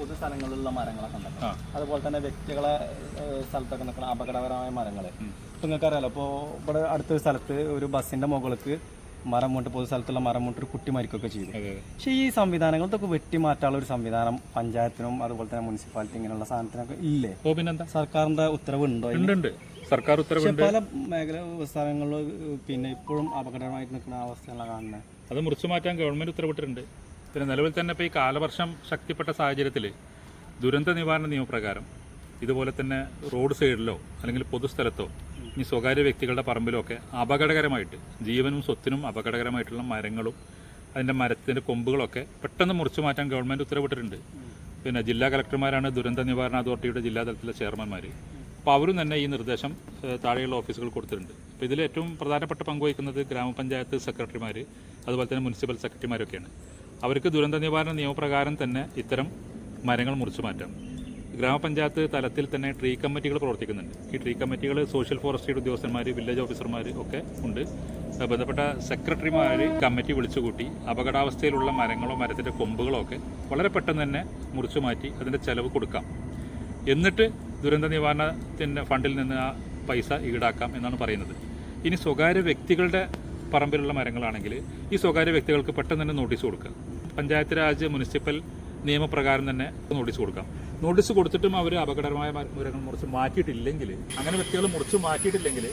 പൊതുസ്ഥലങ്ങളിലുള്ള മരങ്ങളൊക്കെ ഉണ്ടല്ലോ, അതുപോലെ തന്നെ വ്യക്തികളെ സ്ഥലത്തൊക്കെ നിൽക്കുന്ന അപകടകരമായ മരങ്ങൾ. ഇപ്പം നിങ്ങൾക്കറിയാലോ, ഇപ്പോൾ ഇവിടെ അടുത്തൊരു സ്ഥലത്ത് ഒരു ബസ്സിൻ്റെ മുകൾക്ക് മരം മുട്ട്, പൊതു സ്ഥലത്തുള്ള മരം മുട്ട് ഒരു കുട്ടി മരിക്കുകയൊക്കെ ചെയ്തു. പക്ഷേ ഈ സംവിധാനങ്ങളൊക്കെ വെട്ടി മാറ്റാനുള്ള ഒരു സംവിധാനം പഞ്ചായത്തിനും അതുപോലെ തന്നെ മുനിസിപ്പാലിറ്റി ഇങ്ങനെയുള്ള സാധനത്തിനൊക്കെ ഇല്ലേ? പിന്നെന്താ, സർക്കാരിൻ്റെ ഉത്തരവുണ്ടോ? ഉണ്ട്, സർക്കാർ ഉത്തരവുണ്ട്. പല മേഖല സ്ഥലങ്ങളിൽ പിന്നെ ഇപ്പോഴും അപകടമായിട്ട് നിൽക്കുന്ന അവസ്ഥകളാണ് കാണുന്നത്. അത് മുറിച്ചു മാറ്റാൻ ഗവൺമെൻറ് ഉത്തരവിട്ടിട്ടുണ്ട്. പിന്നെ നിലവിൽ തന്നെ ഇപ്പോൾ ഈ കാലവർഷം ശക്തിപ്പെട്ട സാഹചര്യത്തിൽ ദുരന്ത നിവാരണ നിയമപ്രകാരം ഇതുപോലെ തന്നെ റോഡ് സൈഡിലോ അല്ലെങ്കിൽ പൊതുസ്ഥലത്തോ ഇനി സ്വകാര്യ വ്യക്തികളുടെ പറമ്പിലോ ഒക്കെ അപകടകരമായിട്ട് ജീവനും സ്വത്തിനും അപകടകരമായിട്ടുള്ള മരങ്ങളും അതിൻ്റെ മരത്തിൻ്റെ കൊമ്പുകളൊക്കെ പെട്ടെന്ന് മുറിച്ചു മാറ്റാൻ ഗവൺമെൻറ് ഉത്തരവിട്ടിട്ടുണ്ട്. പിന്നെ ജില്ലാ കളക്ടർമാരാണ് ദുരന്ത നിവാരണ അതോറിറ്റിയുടെ ജില്ലാതലത്തിലെ ചെയർമാൻമാർ. അപ്പോൾ അവരും തന്നെ ഈ നിർദ്ദേശം താഴെയുള്ള ഓഫീസുകൾ കൊടുത്തിട്ടുണ്ട്. അപ്പോൾ ഇതിൽ ഏറ്റവും പ്രധാനപ്പെട്ട പങ്കുവഹിക്കുന്നത് ഗ്രാമപഞ്ചായത്ത് സെക്രട്ടറിമാർ അതുപോലെ തന്നെ മുനിസിപ്പൽ സെക്രട്ടറിമാരൊക്കെയാണ്. അവർക്ക് ദുരന്ത നിവാരണ നിയമപ്രകാരം തന്നെ ഇത്തരം മരങ്ങൾ മുറിച്ചു മാറ്റാം. ഗ്രാമപഞ്ചായത്ത് തലത്തിൽ തന്നെ ട്രീ കമ്മിറ്റികൾ പ്രവർത്തിക്കുന്നുണ്ട്. ഈ ട്രീ കമ്മിറ്റികൾ സോഷ്യൽ ഫോറസ്ട്രി ഉദ്യോഗസ്ഥന്മാർ, വില്ലേജ് ഓഫീസർമാർ ഒക്കെ ഉണ്ട്. ബന്ധപ്പെട്ട സെക്രട്ടറിമാർ കമ്മിറ്റി വിളിച്ചുകൂട്ടി അപകടാവസ്ഥയിലുള്ള മരങ്ങളോ മരത്തിൻ്റെ കൊമ്പുകളോ ഒക്കെ വളരെ പെട്ടെന്ന് തന്നെ മുറിച്ചു മാറ്റി അതിൻ്റെ ചെലവ് കൊടുക്കാം. എന്നിട്ട് ദുരന്ത നിവാരണത്തിൻ്റെ ഫണ്ടിൽ നിന്ന് ആ പൈസ ഈടാക്കാം എന്നാണ് പറയുന്നത്. ഇനി സ്വകാര്യ വ്യക്തികളുടെ പറമ്പിലുള്ള മരങ്ങളാണെങ്കിൽ ഈ സ്വകാര്യ വ്യക്തികൾക്ക് പെട്ടെന്ന് തന്നെ നോട്ടീസ് കൊടുക്കുക. പഞ്ചായത്ത് രാജ് മുനിസിപ്പൽ നിയമപ്രകാരം തന്നെ നോട്ടീസ് കൊടുക്കാം. നോട്ടീസ് കൊടുത്തിട്ടും അവർ അപകടകരമായ മരങ്ങൾ മുറിച്ച് മാറ്റിയിട്ടില്ലെങ്കിൽ, അങ്ങനെ വ്യക്തികൾ മുറിച്ച് മാറ്റിയിട്ടില്ലെങ്കിൽ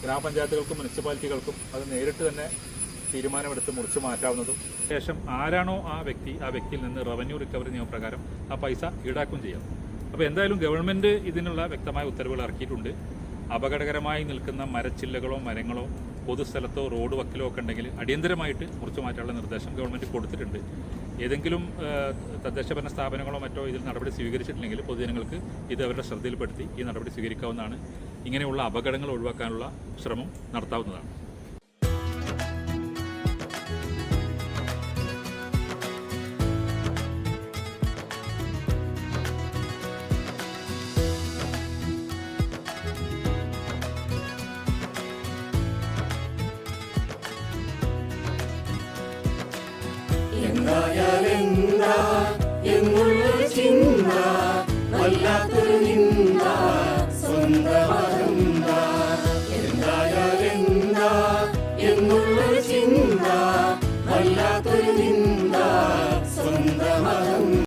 ഗ്രാമപഞ്ചായത്തുകൾക്കും മുനിസിപ്പാലിറ്റികൾക്കും അത് നേരിട്ട് തന്നെ തീരുമാനമെടുത്ത് മുറിച്ച് മാറ്റാവുന്നതും ശേഷം ആരാണോ ആ വ്യക്തിയിൽ നിന്ന് റവന്യൂ റിക്കവറി നിയമപ്രകാരം ആ പൈസ ഈടാക്കുകയും ചെയ്യാം. അപ്പോൾ എന്തായാലും ഗവൺമെൻറ് ഇതിനുള്ള വ്യക്തമായ ഉത്തരവുകൾ ഇറക്കിയിട്ടുണ്ട്. അപകടകരമായി നിൽക്കുന്ന മരച്ചില്ലകളോ മരങ്ങളോ പൊതുസ്ഥലത്തോ റോഡ് വക്കിലോ ഒക്കെ ഉണ്ടെങ്കിൽ അടിയന്തരമായിട്ട് മുറിച്ചു മാറ്റാനുള്ള നിർദ്ദേശം ഗവൺമെൻറ് കൊടുത്തിട്ടുണ്ട്. ഏതെങ്കിലും തദ്ദേശഭരണ സ്ഥാപനങ്ങളോ മറ്റോ ഇതിൽ നടപടി സ്വീകരിച്ചിട്ടില്ലെങ്കിൽ പൊതുജനങ്ങൾക്ക് ഇത് അവരുടെ ശ്രദ്ധയിൽപ്പെടുത്തി ഈ നടപടി സ്വീകരിക്കാവുന്നതാണ്. ഇങ്ങനെയുള്ള അപകടങ്ങൾ ഒഴിവാക്കാനുള്ള ശ്രമം നടത്താവുന്നതാണ്. എന്തായാലെന്താ എന്നുള്ള ചിന്ത വല്ലാത്തൊരു